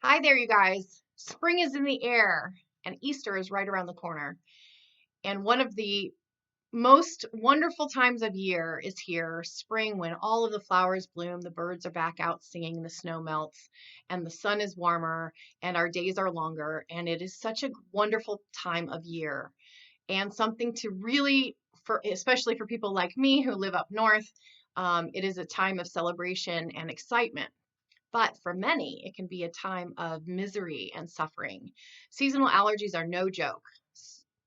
Hi there, you guys. Spring is in the air and Easter is right around the corner. And one of the most wonderful times of year is here, spring, when all of the flowers bloom, the birds are back out singing, the snow melts, and the sun is warmer, and our days are longer. And it is such a wonderful time of year and something to really, especially for people like me who live up north, it is a time of celebration and excitement. But for many, it can be a time of misery and suffering. Seasonal allergies are no joke.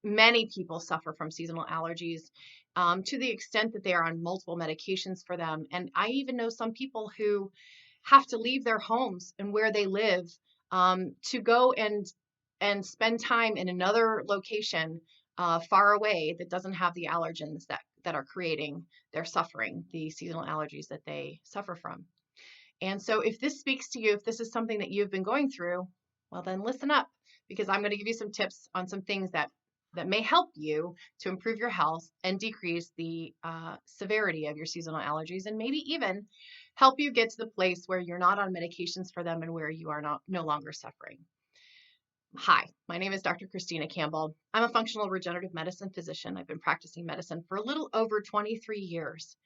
Many people suffer from seasonal allergies to the extent that they are on multiple medications for them. And I even know some people who have to leave their homes and where they live to go and spend time in another location far away that doesn't have the allergens that are creating their suffering, the seasonal allergies that they suffer from. And so if this speaks to you, if this is something that you've been going through, well, then listen up, because I'm going to give you some tips on some things that may help you to improve your health and decrease the severity of your seasonal allergies, and maybe even help you get to the place where you're not on medications for them and where you are no longer suffering. Hi, my name is Dr. Christina Campbell. I'm a functional regenerative medicine physician. I've been practicing medicine for a little over 23 years,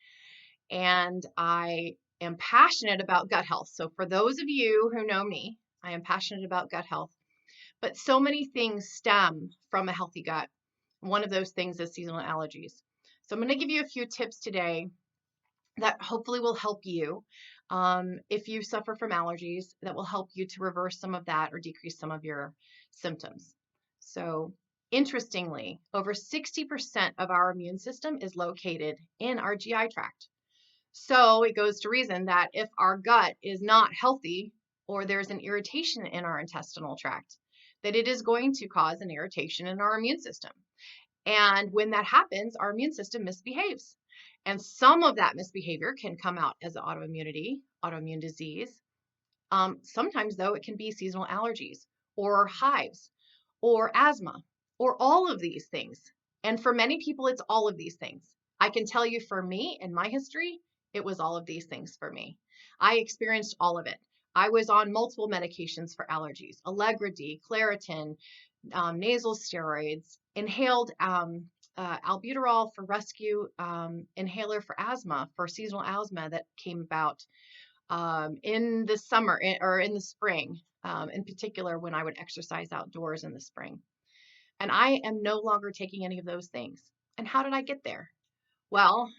and I am passionate about gut health. So for those of you who know me, I am passionate about gut health, but so many things stem from a healthy gut. One of those things is seasonal allergies. So I'm going to give you a few tips today that hopefully will help you if you suffer from allergies, that will help you to reverse some of that or decrease some of your symptoms. So interestingly, over 60% of our immune system is located in our GI tract. So it goes to reason that if our gut is not healthy, or there's an irritation in our intestinal tract, that it is going to cause an irritation in our immune system. And when that happens, our immune system misbehaves. And some of that misbehavior can come out as autoimmune disease. Sometimes, though, it can be seasonal allergies or hives or asthma or all of these things. And for many people, it's all of these things. I can tell you, for me and my history, it was all of these things for me. I experienced all of it. I was on multiple medications for allergies: Allegra D, Claritin, nasal steroids, inhaled albuterol for rescue, inhaler for asthma, for seasonal asthma that came about in the summer or in the spring, in particular when I would exercise outdoors in the spring. And I am no longer taking any of those things. And how did I get there? Well,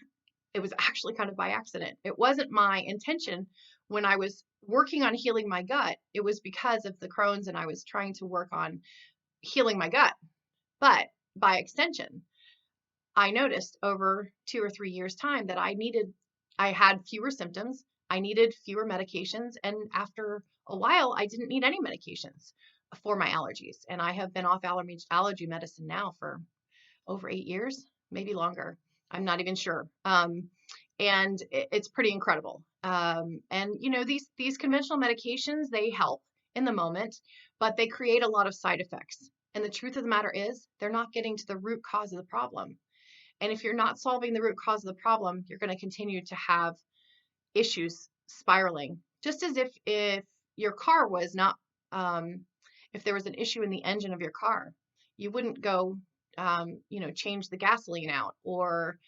it was actually kind of by accident. It wasn't my intention when I was working on healing my gut. It was because of the Crohn's, and I was trying to work on healing my gut. But by extension, I noticed over 2 or 3 years' time that I had fewer symptoms, I needed fewer medications, and after a while, I didn't need any medications for my allergies. And I have been off allergy medicine now for over 8 years, maybe longer. I'm not even sure. And it's pretty incredible. And you know, these conventional medications, they help in the moment, but they create a lot of side effects. And the truth of the matter is, they're not getting to the root cause of the problem. And if you're not solving the root cause of the problem, you're going to continue to have issues spiraling. Just as if your car was not, if there was an issue in the engine of your car, you wouldn't go, change the gasoline out or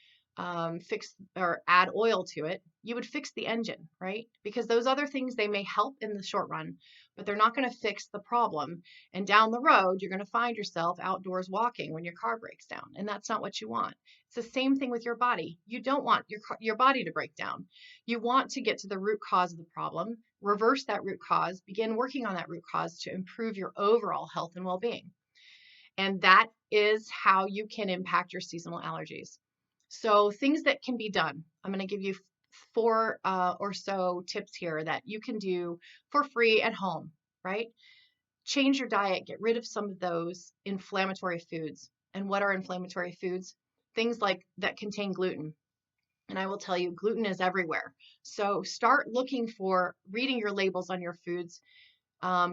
fix or add oil to it. You would fix the engine, right? Because those other things, they may help in the short run, but they're not going to fix the problem. And down the road, you're going to find yourself outdoors walking when your car breaks down. And that's not what you want. It's the same thing with your body. You don't want your body to break down. You want to get to the root cause of the problem, reverse that root cause, begin working on that root cause to improve your overall health and well-being. And that is how you can impact your seasonal allergies. So things that can be done. I'm going to give you 4 or so tips here that you can do for free at home, right? Change your diet. Get rid of some of those inflammatory foods. And what are inflammatory foods? Things like that contain gluten. And I will tell you, gluten is everywhere. So start looking for, reading your labels on your foods.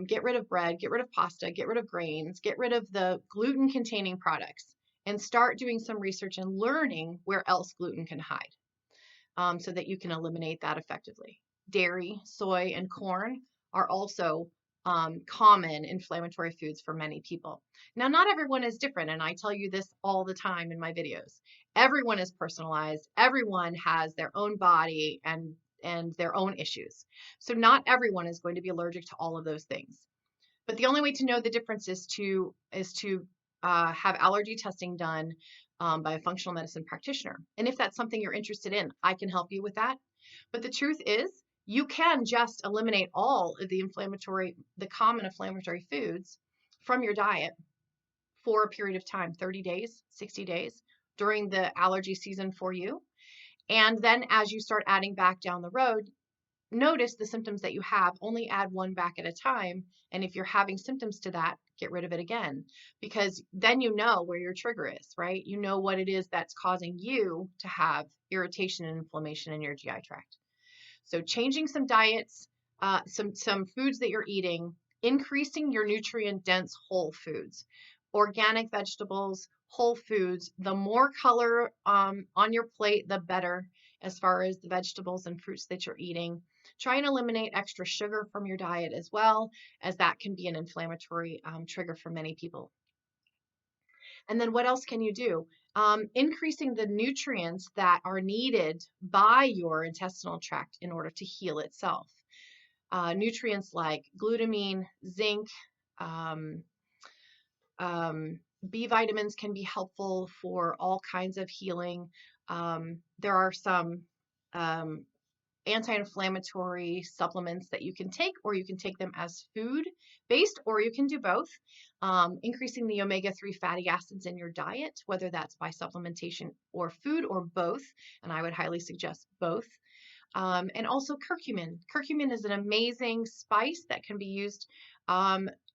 Get rid of bread, get rid of pasta, get rid of grains, get rid of the gluten-containing products, and start doing some research and learning where else gluten can hide, so that you can eliminate that effectively. Dairy, soy, and corn are also common inflammatory foods for many people. Now, not everyone is different, and I tell you this all the time in my videos. Everyone is personalized. Everyone has their own body and their own issues. So not everyone is going to be allergic to all of those things. But the only way to know the difference is to have allergy testing done by a functional medicine practitioner. And if that's something you're interested in, I can help you with that. But the truth is, you can just eliminate all of the common inflammatory foods from your diet for a period of time, 30 days, 60 days during the allergy season for you. And then as you start adding back down the road, notice the symptoms that you have, only add one back at a time. And if you're having symptoms to that, get rid of it again, because then you know where your trigger is, right? You know what it is that's causing you to have irritation and inflammation in your GI tract. So changing some diets, some foods that you're eating, increasing your nutrient-dense whole foods, organic vegetables, whole foods. The more color on your plate, the better as far as the vegetables and fruits that you're eating. Try and eliminate extra sugar from your diet as well, as that can be an inflammatory trigger for many people. And then what else can you do? Increasing the nutrients that are needed by your intestinal tract in order to heal itself. Nutrients like glutamine, zinc, B vitamins can be helpful for all kinds of healing. There are some anti-inflammatory supplements that you can take, or you can take them as food based, or you can do both. Increasing the omega-3 fatty acids in your diet, whether that's by supplementation or food or both, and I would highly suggest both. And also curcumin. Curcumin is an amazing spice that can be used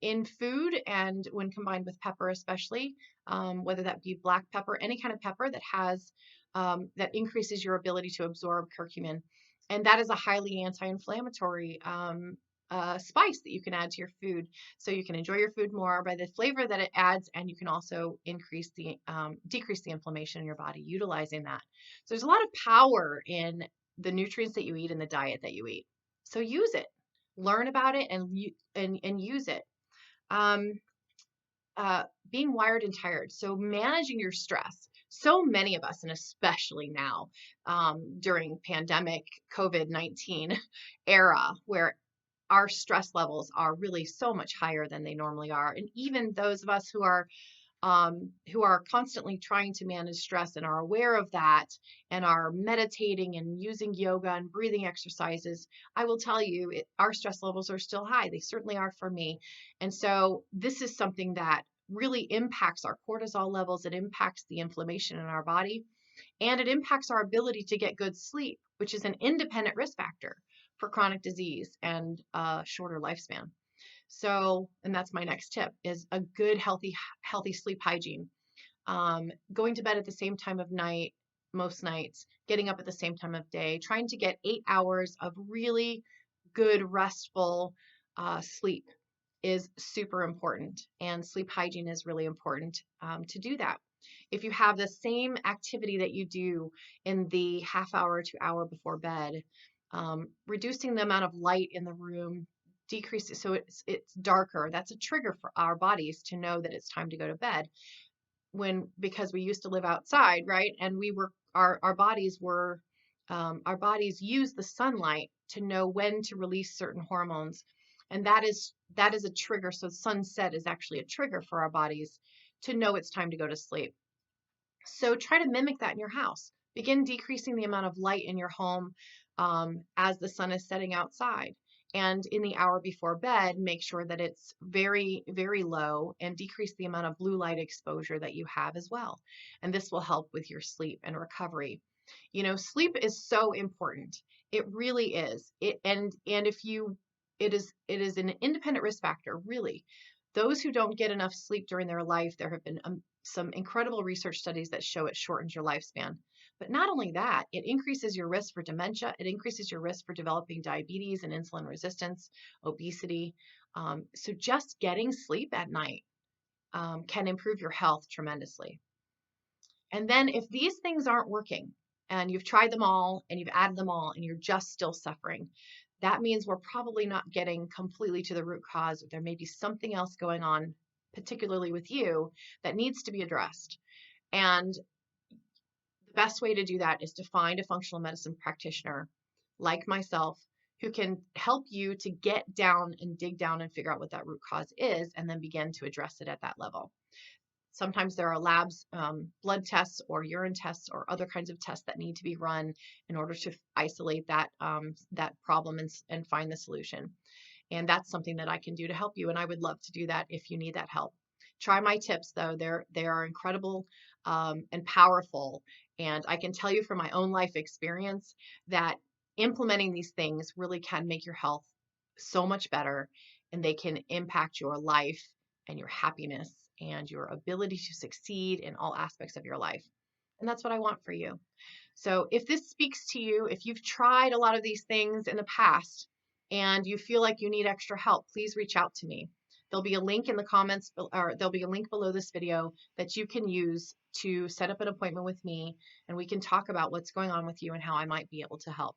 in food and when combined with pepper especially, whether that be black pepper, any kind of pepper that has that increases your ability to absorb curcumin. And that is a highly anti-inflammatory spice that you can add to your food, so you can enjoy your food more by the flavor that it adds, and you can also decrease the inflammation in your body utilizing that. So there's a lot of power in the nutrients that you eat and the diet that you eat. So use it, learn about it, and use it. Being wired and tired. So managing your stress. So many of us, and especially now during pandemic COVID-19 era, where our stress levels are really so much higher than they normally are. And even those of us who are constantly trying to manage stress and are aware of that and are meditating and using yoga and breathing exercises, I will tell you, our stress levels are still high. They certainly are for me. And so this is something that really impacts our cortisol levels. It impacts the inflammation in our body, and it impacts our ability to get good sleep, which is an independent risk factor for chronic disease and shorter lifespan. So, and that's my next tip, is a good, healthy sleep hygiene. Going to bed at the same time of night, most nights, getting up at the same time of day, trying to get 8 hours of really good, restful sleep is super important. And sleep hygiene is really important to do that. If you have the same activity that you do in the half hour to hour before bed, reducing the amount of light in the room, decrease it so it's darker. That's a trigger for our bodies to know that it's time to go to bed. Because we used to live outside, right? And our bodies use the sunlight to know when to release certain hormones, and that is a trigger. So sunset is actually a trigger for our bodies to know it's time to go to sleep. So try to mimic that in your house. Begin decreasing the amount of light in your home as the sun is setting outside. And in the hour before bed, make sure that it's very, very low, and decrease the amount of blue light exposure that you have as well. And this will help with your sleep and recovery. You know, sleep is so important. It really is. It is an independent risk factor, really. Those who don't get enough sleep during their life, there have been some incredible research studies that show it shortens your lifespan. But not only that, it increases your risk for dementia. It increases your risk for developing diabetes and insulin resistance, obesity. So just getting sleep at night can improve your health tremendously. And then if these things aren't working, and you've tried them all and you've added them all and you're just still suffering, that means we're probably not getting completely to the root cause. There may be something else going on, particularly with you, that needs to be addressed. And the best way to do that is to find a functional medicine practitioner like myself who can help you to get down and dig down and figure out what that root cause is, and then begin to address it at that level. Sometimes there are labs, blood tests or urine tests or other kinds of tests that need to be run in order to isolate that problem and find the solution. And that's something that I can do to help you. And I would love to do that if you need that help. Try my tips, though. They are incredible and powerful. And I can tell you from my own life experience that implementing these things really can make your health so much better, and they can impact your life and your happiness and your ability to succeed in all aspects of your life. And that's what I want for you. So if this speaks to you, if you've tried a lot of these things in the past and you feel like you need extra help, please reach out to me. There'll be a link in the comments, or there'll be a link below this video that you can use to set up an appointment with me, and we can talk about what's going on with you and how I might be able to help.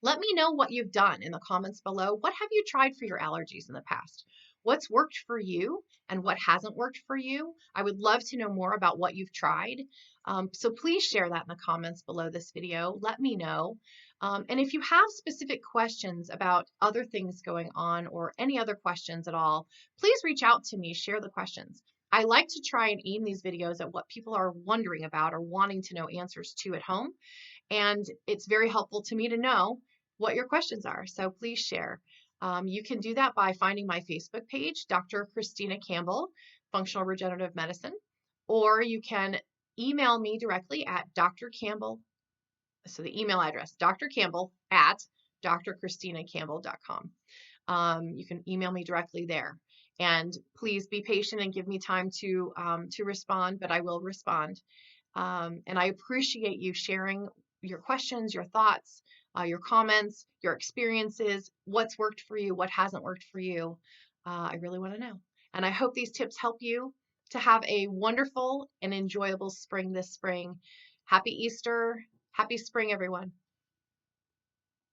Let me know what you've done in the comments below. What have you tried for your allergies in the past? What's worked for you and what hasn't worked for you? I would love to know more about what you've tried. So please share that in the comments below this video. Let me know. And if you have specific questions about other things going on or any other questions at all, please reach out to me, share the questions. I like to try and aim these videos at what people are wondering about or wanting to know answers to at home. And it's very helpful to me to know what your questions are. So please share. You can do that by finding my Facebook page, Dr. Christina Campbell, Functional Regenerative Medicine, or you can email me directly at Dr. Campbell. So the email address, drcampbell@drchristinacampbell.com. You can email me directly there. And please be patient and give me time to respond, but I will respond. And I appreciate you sharing your questions, your thoughts, your comments, your experiences, what's worked for you, what hasn't worked for you. I really want to know. And I hope these tips help you to have a wonderful and enjoyable spring this spring. Happy Easter. Happy spring, everyone.